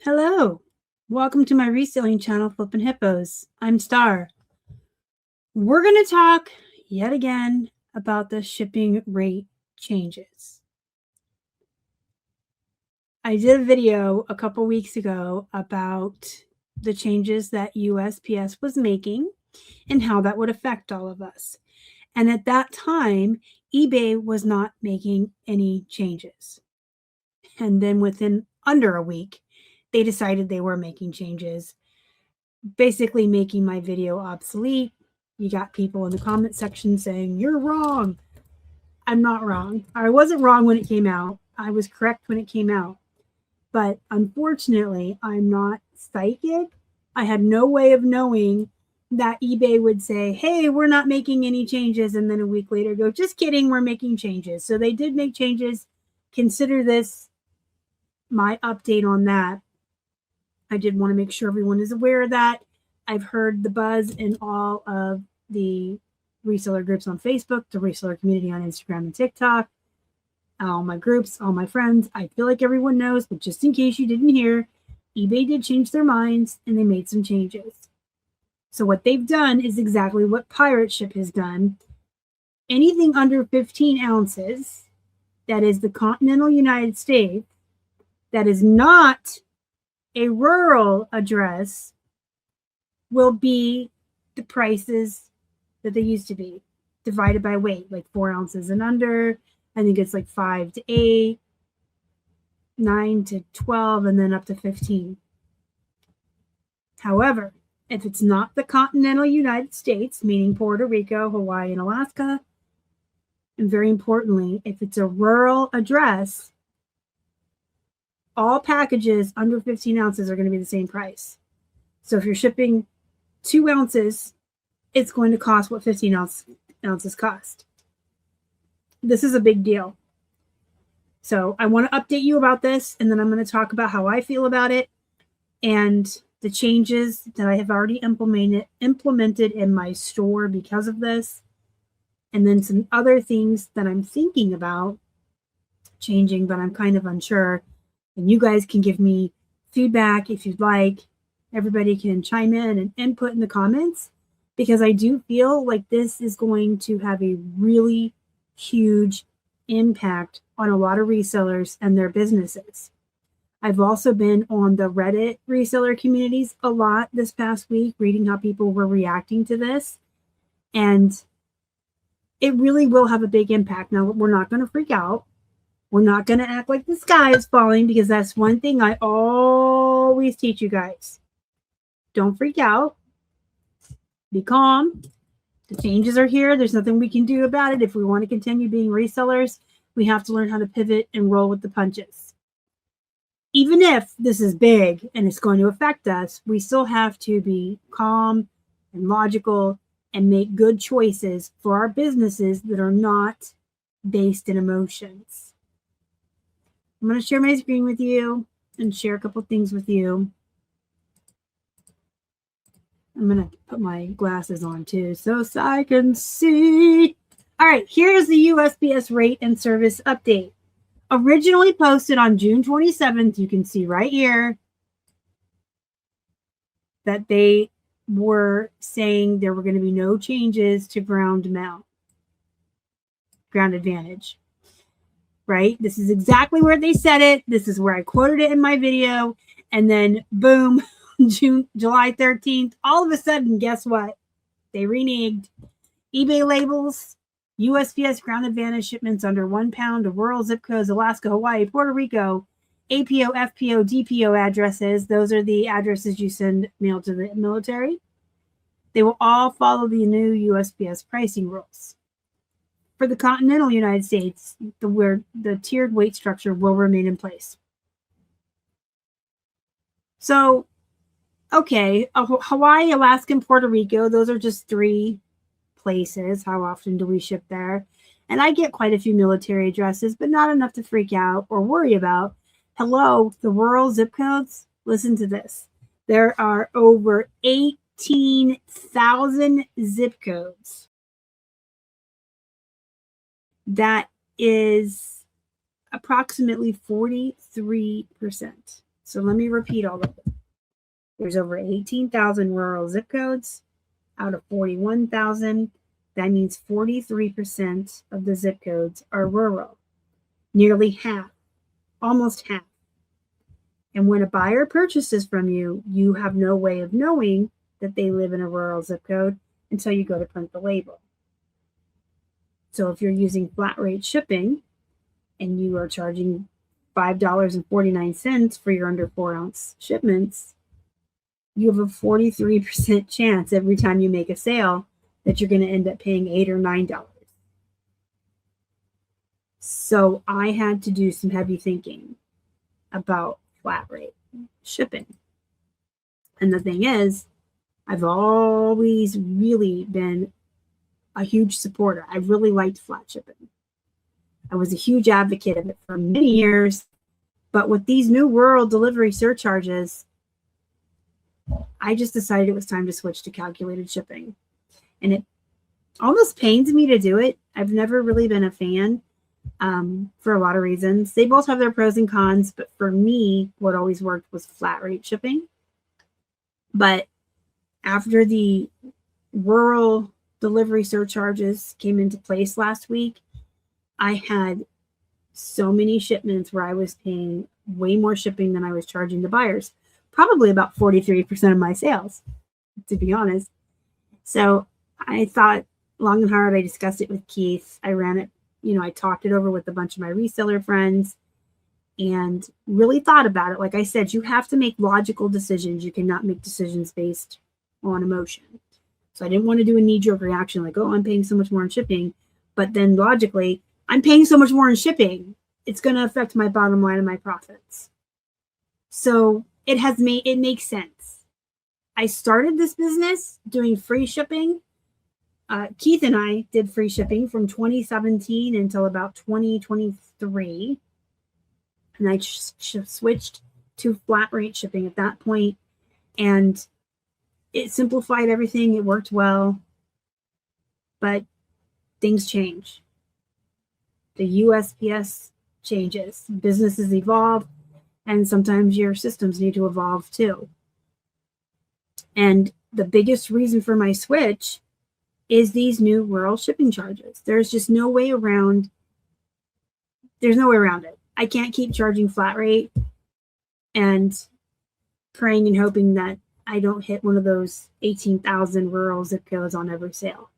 Hello, welcome to my reselling channel, Flippin' Hippos. I'm Star. We're going to talk yet again about the shipping rate changes. I did a video a couple weeks ago about the changes that USPS was making and how that would affect all of us. And at that time, eBay was not making any changes. And then within under a week, they decided they were making changes, basically making my video obsolete. You got people in the comment section saying, "You're wrong." I'm not wrong. I wasn't wrong when it came out. I was correct when it came out. But unfortunately, I'm not psychic. I had no way of knowing that eBay would say, "Hey, we're not making any changes," and then a week later go, "Just kidding, we're making changes." So they did make changes. Consider this my update on that. I did want to make sure everyone is aware of that. I've heard the buzz in all of the reseller groups on Facebook, the reseller community on Instagram and TikTok, all my groups, all my friends. I feel like everyone knows, but just in case you didn't hear, eBay did change their minds and they made some changes. So what they've done is exactly what Pirate Ship has done. Anything under 15 ounces, that is the continental United States, that is not a rural address, will be the prices that they used to be, divided by weight, like 4 ounces and under. I think it's like 5 to 8, 9 to 12, and then up to 15. However, if it's not the continental United States, meaning Puerto Rico, Hawaii, and Alaska, and very importantly, if it's a rural address, all packages under 15 ounces are going to be the same price. So if you're shipping 2 ounces, it's going to cost what 15 ounces cost. This is a big deal. So I want to update you about this, and then I'm going to talk about how I feel about it and the changes that I have already implemented in my store because of this, and then some other things that I'm thinking about changing, but I'm kind of unsure. And you guys can give me feedback if you'd like. Everybody can chime in and input in the comments, because I do feel like this is going to have a really huge impact on a lot of resellers and their businesses. I've also been on the Reddit reseller communities a lot this past week, reading how people were reacting to this. And it really will have a big impact. Now, we're not going to freak out. We're not going to act like the sky is falling, because that's one thing I always teach you guys. Don't freak out. Be calm. The changes are here. There's nothing we can do about it. If we want to continue being resellers, we have to learn how to pivot and roll with the punches. Even if this is big and it's going to affect us, we still have to be calm and logical and make good choices for our businesses that are not based in emotions. I'm going to share my screen with you and share a couple things with you. I'm going to put my glasses on too so I can see. All right, here's the USPS rate and service update. Originally posted on June 27th, you can see right here that they were saying there were going to be no changes to ground advantage. Right? This is exactly where they said it. This is where I quoted it in my video. And then boom, July 13th, all of a sudden, guess what? They reneged. eBay labels USPS ground advantage shipments under 1 pound to rural zip codes, Alaska, Hawaii, Puerto Rico, APO, FPO, DPO addresses. Those are the addresses you send mail to the military. They will all follow the new USPS pricing rules. For the continental United States, the tiered weight structure will remain in place. So, okay, Hawaii, Alaska, and Puerto Rico, those are just 3 places. How often do we ship there? And I get quite a few military addresses, but not enough to freak out or worry about. Hello, the rural zip codes. Listen to this. There are over 18,000 zip codes. That is approximately 43%. So let me repeat all of them. There's over 18,000 rural zip codes out of 41,000. That means 43% of the zip codes are rural. Nearly half, almost half. And when a buyer purchases from you, you have no way of knowing that they live in a rural zip code until you go to print the label. So if you're using flat rate shipping and you are charging $5.49 for your under 4-ounce shipments, you have a 43% chance every time you make a sale that you're going to end up paying $8 or $9. So I had to do some heavy thinking about flat rate shipping. And the thing is, I've always really been a huge supporter. I really liked flat shipping. I was a huge advocate of it for many years, but with these new rural delivery surcharges, I just decided it was time to switch to calculated shipping. And it almost pains me to do it. I've never really been a fan for a lot of reasons. They both have their pros and cons, but for me, what always worked was flat rate shipping. But after the rural delivery surcharges came into place last week, I had so many shipments where I was paying way more shipping than I was charging the buyers. Probably about 43% of my sales, to be honest. So I thought long and hard. I discussed it with Keith. I ran it, I talked it over with a bunch of my reseller friends and really thought about it. Like I said, you have to make logical decisions. You cannot make decisions based on emotion. So I didn't want to do a knee-jerk reaction like, oh, I'm paying so much more in shipping. But then logically, I'm paying so much more in shipping. It's going to affect my bottom line and my profits. So it makes sense. I started this business doing free shipping. Keith and I did free shipping from 2017 until about 2023. And I switched to flat rate shipping at that point. And it simplified everything. It worked well. But things change. The USPS changes. Businesses evolve. And sometimes your systems need to evolve too. And the biggest reason for my switch is these new rural shipping charges. There's just no way around. There's no way around it. I can't keep charging flat rate and praying and hoping that I don't hit one of those 18,000 rural zip codes on every sale.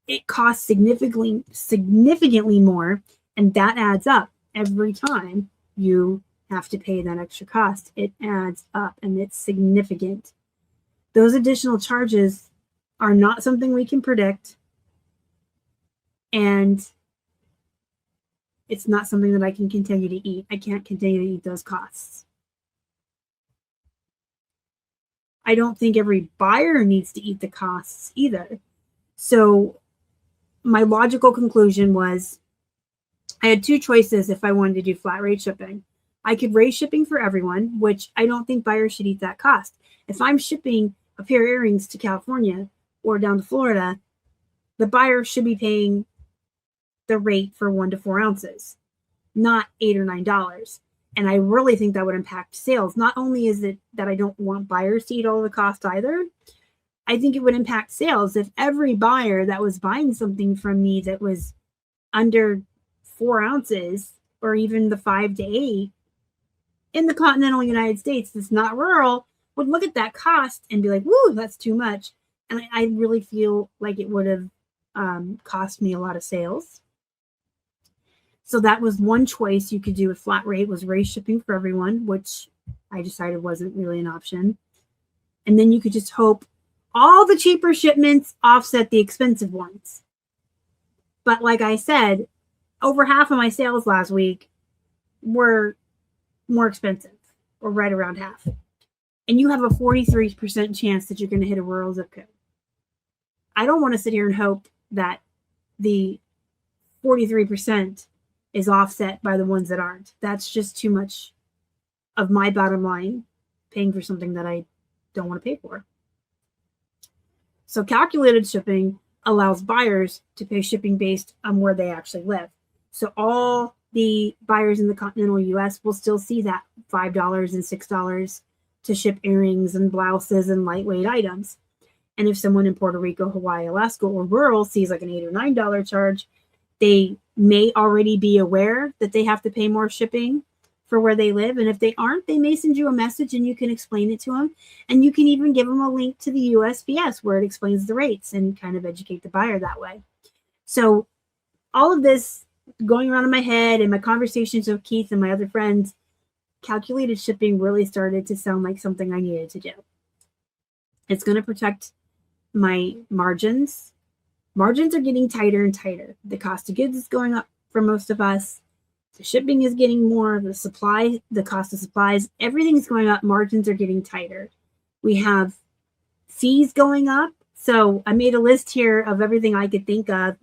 It costs significantly more, and that adds up every time you have to pay that extra cost. It adds up, and it's significant. Those additional charges are not something we can predict, and it's not something that I can continue to eat. I can't continue to eat those costs. I don't think every buyer needs to eat the costs either. So my logical conclusion was I had two choices if I wanted to do flat rate shipping. I could raise shipping for everyone, which I don't think buyers should eat that cost. If I'm shipping a pair of earrings to California or down to Florida, the buyer should be paying the rate for 1 to 4 ounces, not $8 or $9. And I really think that would impact sales. Not only is it that I don't want buyers to eat all the cost either, I think it would impact sales if every buyer that was buying something from me that was under 4 ounces or even the 5 to 8 in the continental United States that's not rural would look at that cost and be like, woo, that's too much. And I really feel like it would have cost me a lot of sales. So that was one choice you could do with flat rate, was raise shipping for everyone, which I decided wasn't really an option. And then you could just hope all the cheaper shipments offset the expensive ones. But like I said, over half of my sales last week were more expensive, or right around half. And you have a 43% chance that you're going to hit a rural zip code. I don't want to sit here and hope that the 43% is offset by the ones that aren't. That's just too much of my bottom line paying for something that I don't want to pay for. So calculated shipping allows buyers to pay shipping based on where they actually live. So all the buyers in the continental US will still see that $5 and $6 to ship earrings and blouses and lightweight items. And if someone in Puerto Rico, Hawaii, Alaska, or rural sees like an $8 or $9 charge, they may already be aware that they have to pay more shipping for where they live. And if they aren't, they may send you a message and you can explain it to them. And you can even give them a link to the USPS where it explains the rates and kind of educate the buyer that way. So all of this going around in my head and my conversations with Keith and my other friends, calculated shipping really started to sound like something I needed to do. It's going to protect my margins. Margins are getting tighter and tighter. The cost of goods is going up for most of us. The shipping is getting more. The cost of supplies, everything's going up. Margins are getting tighter. We have fees going up. So I made a list here of everything I could think of.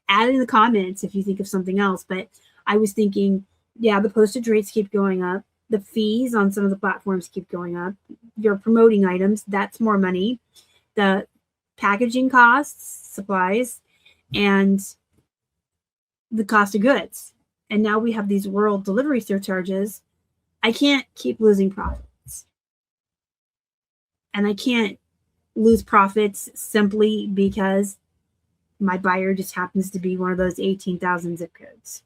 Add in the comments if you think of something else. But I was thinking, yeah, the postage rates keep going up. The fees on some of the platforms keep going up. You're promoting items. That's more money. The packaging costs, supplies, and the cost of goods. And now we have these world delivery surcharges. I can't keep losing profits. And I can't lose profits simply because my buyer just happens to be one of those 18,000 zip codes.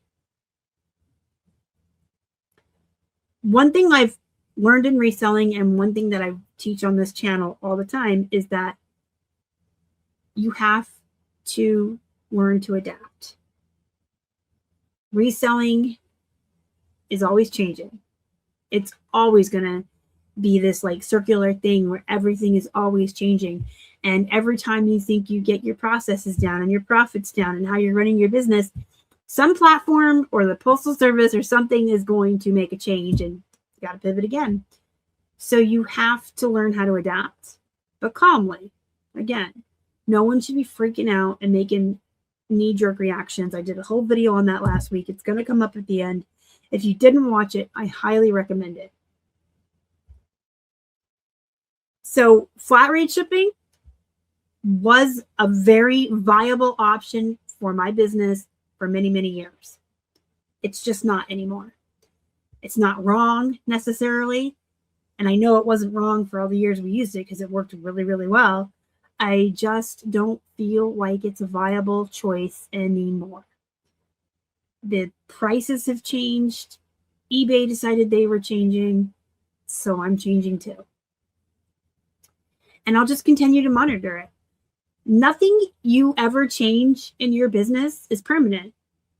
One thing I've learned in reselling, and one thing that I teach on this channel all the time, is that you have to learn to adapt. Reselling is always changing. It's always going to be this like circular thing where everything is always changing. And every time you think you get your processes down and your profits down and how you're running your business, some platform or the postal service or something is going to make a change and you got to pivot again. So you have to learn how to adapt, but calmly. Again, no one should be freaking out and making knee-jerk reactions. I did a whole video on that last week. It's going to come up at the end. If you didn't watch it, I highly recommend it. So flat rate shipping was a very viable option for my business for many, many years. It's just not anymore. It's not wrong necessarily. And I know it wasn't wrong for all the years we used it because it worked really, really well. I just don't feel like it's a viable choice anymore. The prices have changed. eBay decided they were changing, so I'm changing too. And I'll just continue to monitor it. Nothing you ever change in your business is permanent.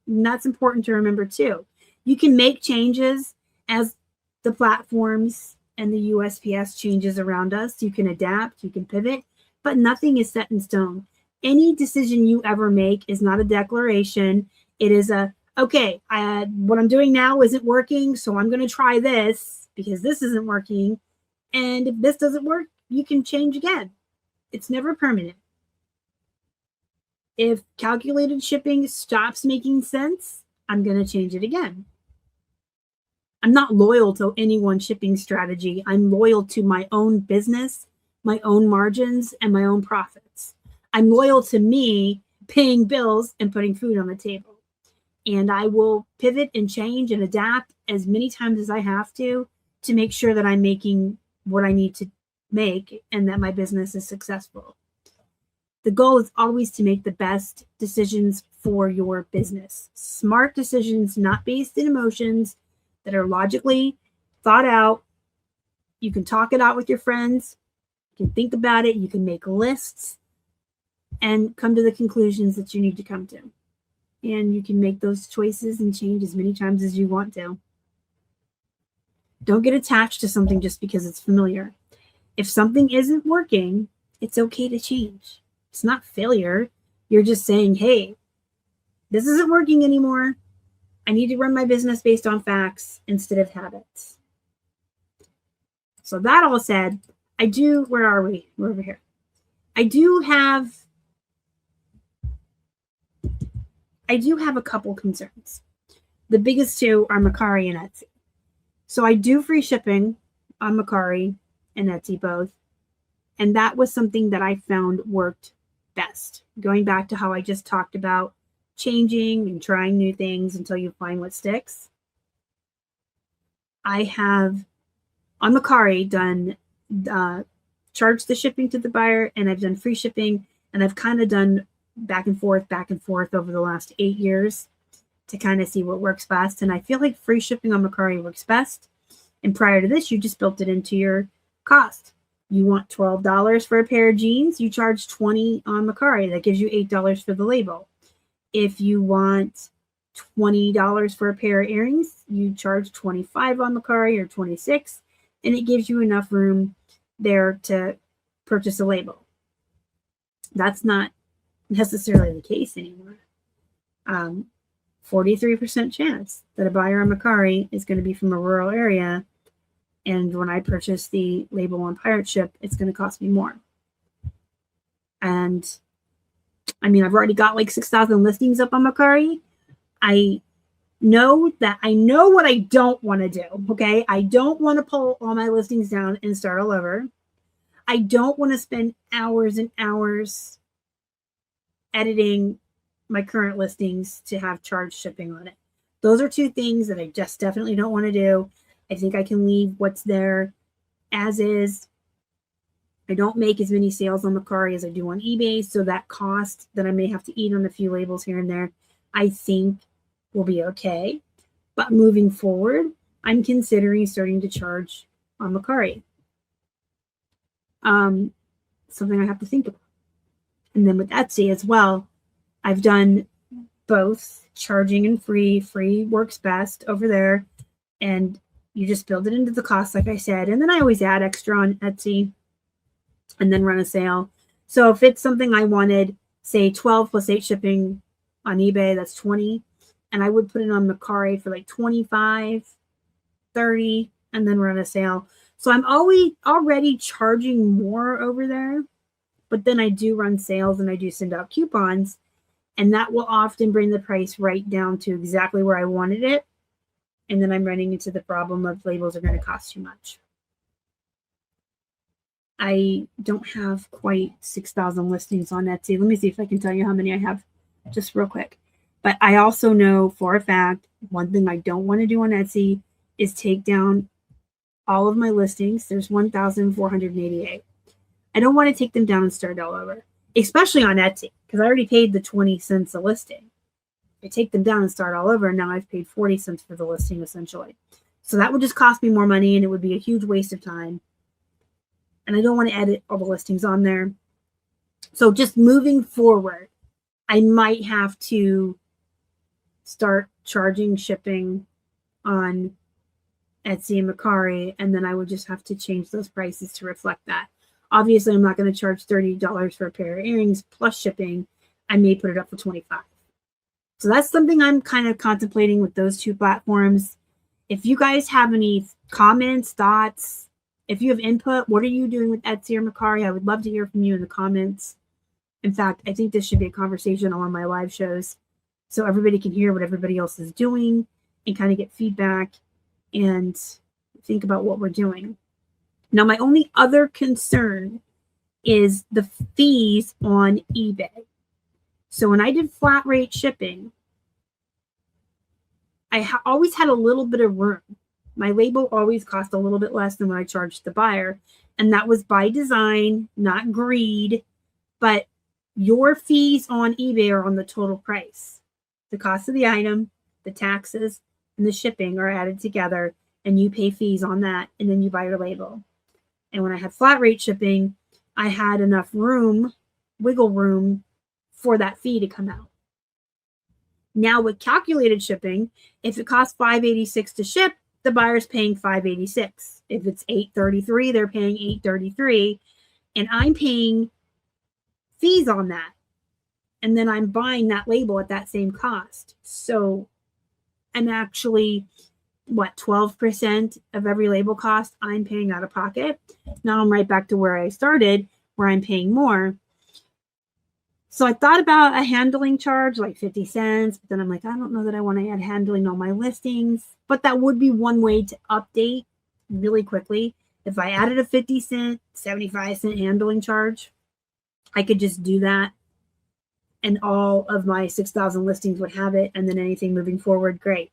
And that's important to remember too. You can make changes as the platforms and the USPS changes around us. You can adapt, you can pivot, but nothing is set in stone. Any decision you ever make is not a declaration. It is a, okay, what I'm doing now isn't working, so I'm going to try this because this isn't working. And if this doesn't work, you can change again. It's never permanent. If calculated shipping stops making sense, I'm going to change it again. I'm not loyal to any one shipping strategy. I'm loyal to my own business, my own margins, and my own profits. I'm loyal to me paying bills and putting food on the table. And I will pivot and change and adapt as many times as I have to make sure that I'm making what I need to make and that my business is successful. The goal is always to make the best decisions for your business. Smart decisions, not based in emotions, that are logically thought out. You can talk it out with your friends. You can think about it. You can make lists and come to the conclusions that you need to come to. And you can make those choices and change as many times as you want to. Don't get attached to something just because it's familiar. If something isn't working, it's okay to change. It's not failure. You're just saying, hey, this isn't working anymore. I need to run my business based on facts instead of habits. So that all said, where are we? We're over here. I do have a couple concerns. The biggest two are Mercari and Etsy. So I do free shipping on Mercari and Etsy both. And that was something that I found worked best. Going back to how I just talked about changing and trying new things until you find what sticks. I have on Mercari done charged the shipping to the buyer, and I've done free shipping, and I've kind of done back and forth over the last 8 years to kind of see what works best. And I feel like free shipping on Mercari works best. And prior to this, you just built it into your cost. You want $12 for a pair of jeans, you charge $20 on Mercari. That gives you $8 for the label. If you want $20 for a pair of earrings, you charge $25 on Mercari or $26, and it gives you enough room there to purchase a label. That's not necessarily the case anymore. 43% chance that a buyer on Mercari is going to be from a rural area, and when I purchase the label on pirate ship, it's going to cost me more. And I mean, I've already got like 6,000 listings up on Mercari. I know what I don't want to do. Okay. I don't want to pull all my listings down and start all over. I don't want to spend hours and hours editing my current listings to have charged shipping on it. Those are two things that I just definitely don't want to do. I think I can leave what's there as is. I don't make as many sales on Mercari as I do on eBay, so that cost that I may have to eat on a few labels here and there, I think will be okay. But moving forward, I'm considering starting to charge on Mercari. Something I have to think about. And then with Etsy as well, I've done both charging and free. Free works best over there, and you just build it into the cost, like I said. And then I always add extra on Etsy and then run a sale. So if it's something I wanted, say 12 plus 8 shipping on eBay, that's 20. And I would put it on Mercari for like 25, 30, and then run a sale. So I'm already charging more over there, but then I do run sales and I do send out coupons, and that will often bring the price right down to exactly where I wanted it. And then I'm running into the problem of labels are going to cost too much. I don't have quite 6,000 listings on Etsy. Let me see if I can tell you how many I have just real quick. But I also know for a fact, one thing I don't want to do on Etsy is take down all of my listings. There's 1,488. I don't want to take them down and start all over, especially on Etsy, because I already paid the 20 cents a listing. I take them down and start all over, and now I've paid 40 cents for the listing, essentially. So that would just cost me more money, and it would be a huge waste of time. And I don't want to edit all the listings on there. So just moving forward, I might have to start charging shipping on Etsy and Mercari, and then I would just have to change those prices to reflect that. Obviously, I'm not going to charge $30 for a pair of earrings plus shipping. I may put it up for $25. So that's something I'm kind of contemplating with those two platforms. If you guys have any comments, thoughts, if you have input, what are you doing with Etsy or Mercari? I would love to hear from you in the comments. In fact, I think this should be a conversation on my live shows so everybody can hear what everybody else is doing and kind of get feedback and think about what we're doing. Now, my only other concern is the fees on eBay. So when I did flat rate shipping, I always had a little bit of room. My label always cost a little bit less than what I charged the buyer. And that was by design, not greed. But your fees on eBay are on the total price. The cost of the item, the taxes, and the shipping are added together, and you pay fees on that, and then you buy your label. And when I had flat rate shipping, I had enough room, wiggle room, for that fee to come out. Now with calculated shipping, if it costs $5.86 to ship, the buyer's paying $5.86. If it's $8.33, they're paying $8.33, and I'm paying fees on that. And then I'm buying that label at that same cost. So I'm actually, 12% of every label cost I'm paying out of pocket. Now I'm right back to where I started, where I'm paying more. So I thought about a handling charge, like 50 cents, but then I'm like, I don't know that I want to add handling on my listings, but that would be one way to update really quickly. If I added a 50 cent, 75 cent handling charge, I could just do that and all of my 6,000 listings would have it, and then anything moving forward, great.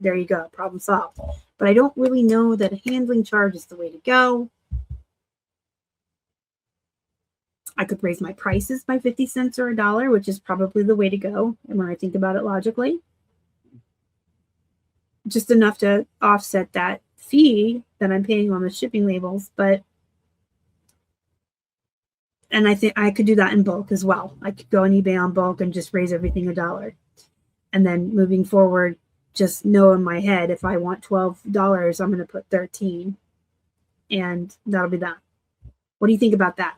There you go, problem solved. But I don't really know that a handling charge is the way to go. I could raise my prices by 50 cents or $1, which is probably the way to go. And when I think about it logically, just enough to offset that fee that I'm paying on the shipping labels. And I think I could do that in bulk as well. I could go on eBay on bulk and just raise everything $1. And then moving forward, just know in my head, if I want $12, I'm going to put 13, and that'll be that. What do you think about that?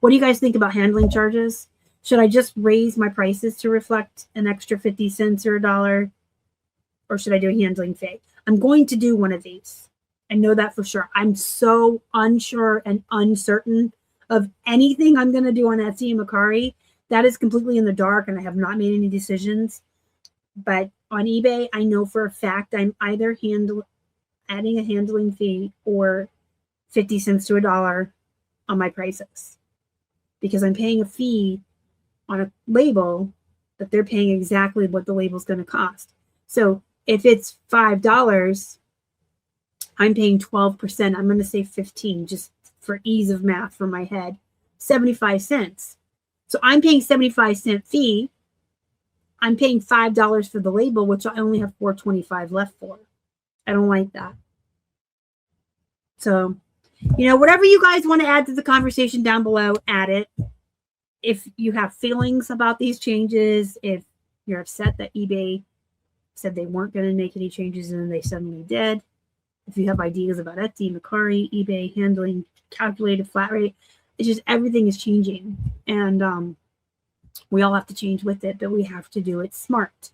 What do you guys think about handling charges? Should I just raise my prices to reflect an extra 50 cents or $1? Or should I do a handling fee? I'm going to do one of these. I know that for sure. I'm so unsure and uncertain of anything I'm going to do on Etsy and Mercari. That is completely in the dark, and I have not made any decisions. But on eBay, I know for a fact I'm either adding a handling fee or 50 cents to $1 on my prices, because I'm paying a fee on a label that they're paying exactly what the label is going to cost. So if it's $5, I'm paying 12%. I'm going to say 15 just for ease of math for my head. 75 cents. So I'm paying 75-cent fee. I'm paying $5 for the label, which I only have $4.25 left for. I don't like that. So, whatever you guys want to add to the conversation down below, add it. If you have feelings about these changes, if you're upset that eBay said they weren't going to make any changes and then they suddenly did, if you have ideas about Etsy, Mercari, eBay, handling, calculated flat rate, it's just everything is changing. And we all have to change with it, but we have to do it smart.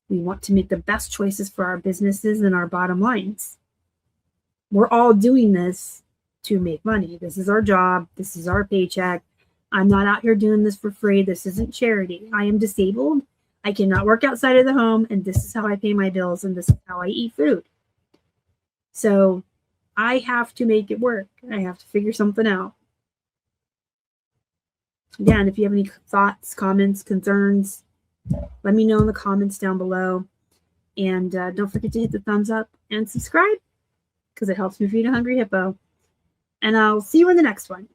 We want to make the best choices for our businesses and our bottom lines. We're all doing this to make money. This is our job. This is our paycheck. I'm not out here doing this for free. This isn't charity. I am disabled. I cannot work outside of the home, and this is how I pay my bills, and this is how I eat food. So I have to make it work. I have to figure something out. Again, if you have any thoughts, comments, concerns, let me know in the comments down below. And don't forget to hit the thumbs up and subscribe, because it helps me feed a hungry hippo. And I'll see you in the next one.